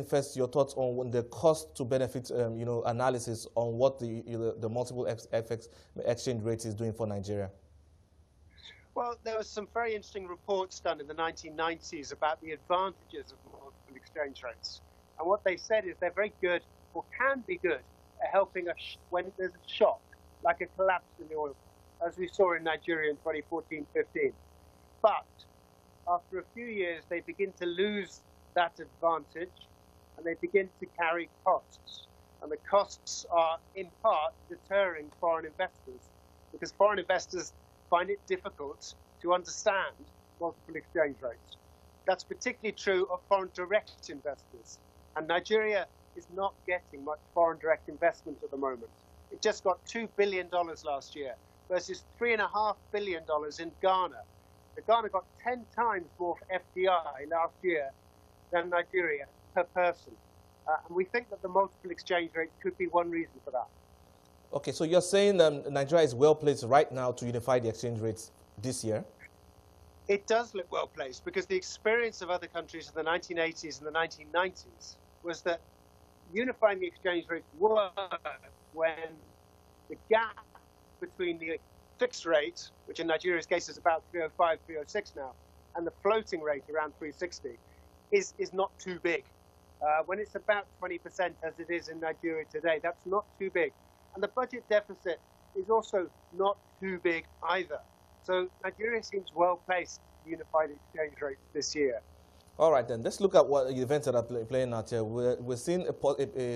first your thoughts on the cost to benefit analysis on what the multiple FX exchange rates is doing for Nigeria. Well, there were some very interesting reports done in the 1990s about the advantages of multiple exchange rates. And what they said is they're very good, or can be good, at helping us when there's a shock, like a collapse in the oil, as we saw in Nigeria in 2014-15. But after a few years, they begin to lose that advantage, and they begin to carry costs. And the costs are, in part, deterring foreign investors, because foreign investors find it difficult to understand multiple exchange rates. That's particularly true of foreign direct investors. And Nigeria is not getting much foreign direct investment at the moment. It just got $2 billion last year versus $3.5 billion in Ghana. Ghana got 10 times more FDI last year than Nigeria per person. And we think that the multiple exchange rate could be one reason for that. Okay, so you're saying Nigeria is well placed right now to unify the exchange rates this year? It does look well placed because the experience of other countries in the 1980s and the 1990s was that unifying the exchange rates worked when the gap between the fixed rate, which in Nigeria's case is about 305, 306 now, and the floating rate around 360 is not too big. When it's about 20% as it is in Nigeria today, that's not too big. And the budget deficit is also not too big either. So Nigeria seems well placed to unify the exchange rates this year. All right, then let's look at what the events that are playing out here. We're seeing a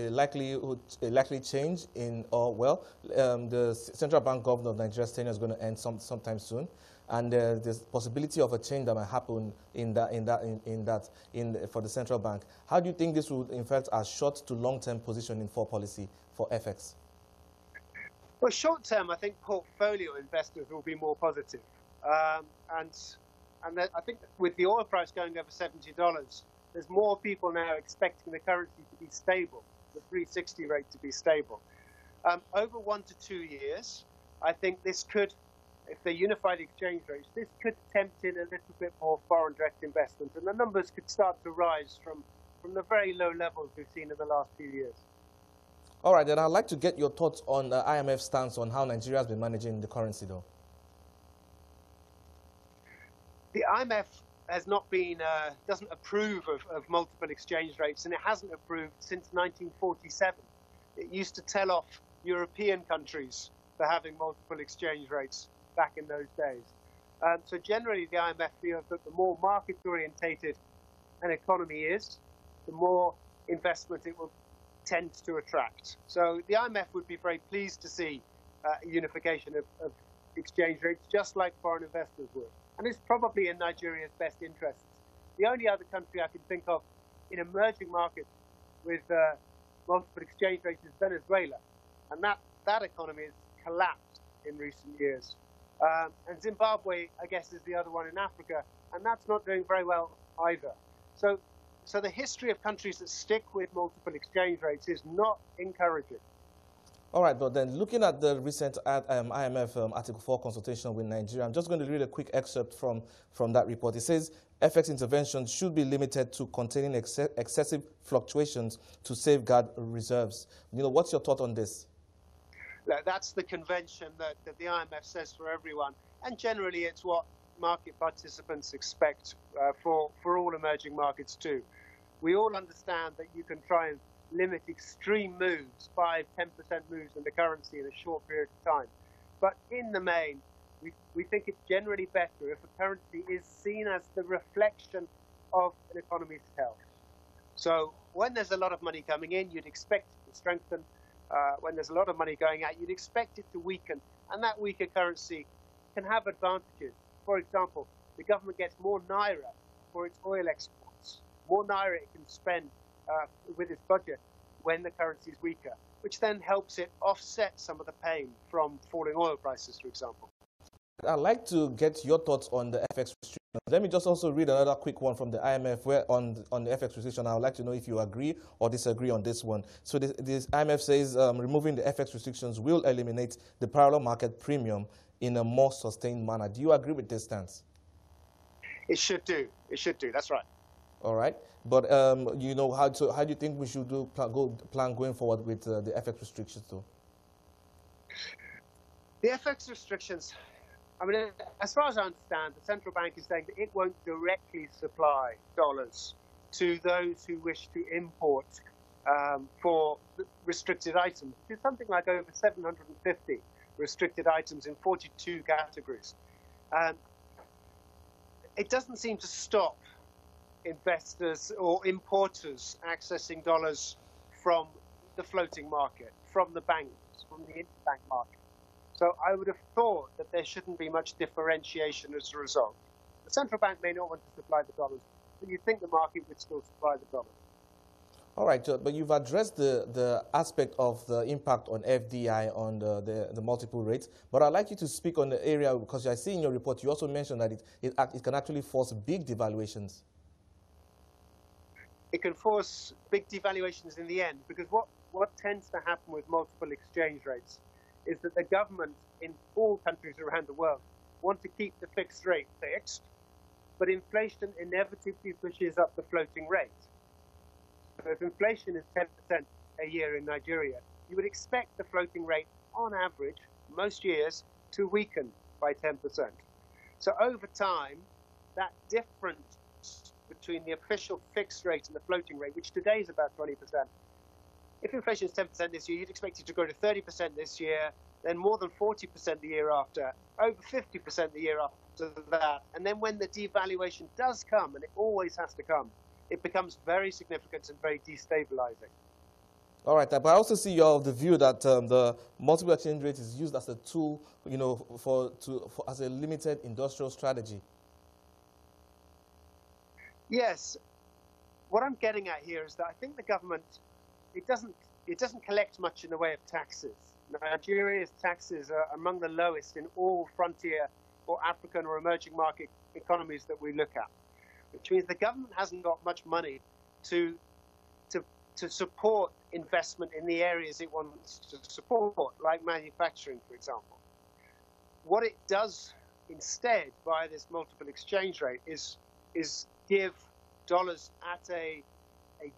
likely change in, the central bank governor of Nigeria's tenure is going to end sometime soon, and there's possibility of a change that might happen for the central bank. How do you think this will affect our short to long-term positioning for policy for FX? Well, short term, I think portfolio investors will be more positive. And I think with the oil price going over $70, there's more people now expecting the currency to be stable, the 360 rate to be stable. Over 1 to 2 years, I think this could, if they unify the exchange rates, this could tempt in a little bit more foreign direct investment, and the numbers could start to rise from the very low levels we've seen in the last few years. All right, then I'd like to get your thoughts on the IMF stance on how Nigeria has been managing the currency, though. The IMF has not been, doesn't approve of multiple exchange rates, and it hasn't approved since 1947. It used to tell off European countries for having multiple exchange rates back in those days. So generally, the IMF feels that the more market-orientated an economy is, the more investment it will tend to attract. So the IMF would be very pleased to see a unification of exchange rates, just like foreign investors would. And it's probably in Nigeria's best interests. The only other country I can think of in emerging markets with multiple exchange rates is Venezuela. And that economy has collapsed in recent years. And Zimbabwe, I guess, is the other one in Africa, and that's not doing very well either. So the history of countries that stick with multiple exchange rates is not encouraging. All right, but then looking at the recent IMF Article 4 consultation with Nigeria, I'm just going to read a quick excerpt from that report. It says, FX intervention should be limited to containing excessive fluctuations to safeguard reserves. What's your thought on this? That's the convention that the IMF says for everyone. And generally, it's what market participants expect for all emerging markets too. We all understand that you can try and limit extreme moves, 5–10% moves in the currency in a short period of time. But in the main, we think it's generally better if a currency is seen as the reflection of an economy's health. So when there's a lot of money coming in, you'd expect it to strengthen. When there's a lot of money going out, you'd expect it to weaken. And that weaker currency can have advantages. For example, the government gets more naira for its oil exports, more naira it can spend with its budget when the currency is weaker, which then helps it offset some of the pain from falling oil prices, for example. I'd like to get your thoughts on the FX restriction. Let me just also read another quick one from the IMF where on the FX restriction. I would like to know if you agree or disagree on this one. So this IMF says removing the FX restrictions will eliminate the parallel market premium in a more sustained manner. Do you agree with this stance? It should do. It should do. That's right. All right, but you know, how do you think we should plan going forward with the FX restrictions, though? The FX restrictions, I mean, as far as I understand, the central bank is saying that it won't directly supply dollars to those who wish to import for restricted items. It's something like over 750 restricted items in 42 categories. It doesn't seem to stop investors or importers accessing dollars from the floating market, from the banks, from the interbank market. So I would have thought that there shouldn't be much differentiation as a result. The central bank may not want to supply the dollars, but you'd think the market would still supply the dollars. All right, but you've addressed the aspect of the impact on FDI on the multiple rates, but I'd like you to speak on the area, because I see in your report you also mentioned that it can actually force big devaluations. It can force big devaluations in the end, because what tends to happen with multiple exchange rates is that the government in all countries around the world want to keep the fixed rate fixed, but inflation inevitably pushes up the floating rate. So if inflation is 10% a year in Nigeria, you would expect the floating rate, on average, most years, to weaken by 10%. So over time, that difference between the official fixed rate and the floating rate, which today is about 20%, if inflation is 10% this year, you'd expect it to go to 30% this year, then more than 40% the year after, over 50% the year after that. And then when the devaluation does come, and it always has to come, it becomes very significant and very destabilizing. All right, but I also see you're of the view that the multiple exchange rate is used as a tool, you know, as a limited industrial strategy. Yes. What I'm getting at here is that I think the government, it doesn't collect much in the way of taxes. Nigeria's taxes are among the lowest in all frontier or African or emerging market economies that we look at, which means the government hasn't got much money to support investment in the areas it wants to support, like manufacturing, for example. What it does instead via this multiple exchange rate is give dollars at a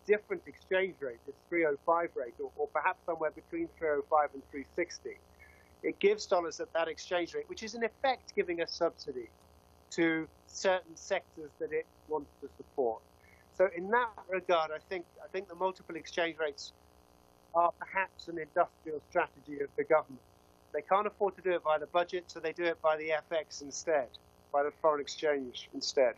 different exchange rate, this 305 rate, or perhaps somewhere between 305 and 360. It gives dollars at that exchange rate, which is in effect giving a subsidy to certain sectors that it wants to support. So in that regard, I think the multiple exchange rates are perhaps an industrial strategy of the government. They can't afford to do it by the budget, so they do it by the FX instead, by the foreign exchange instead.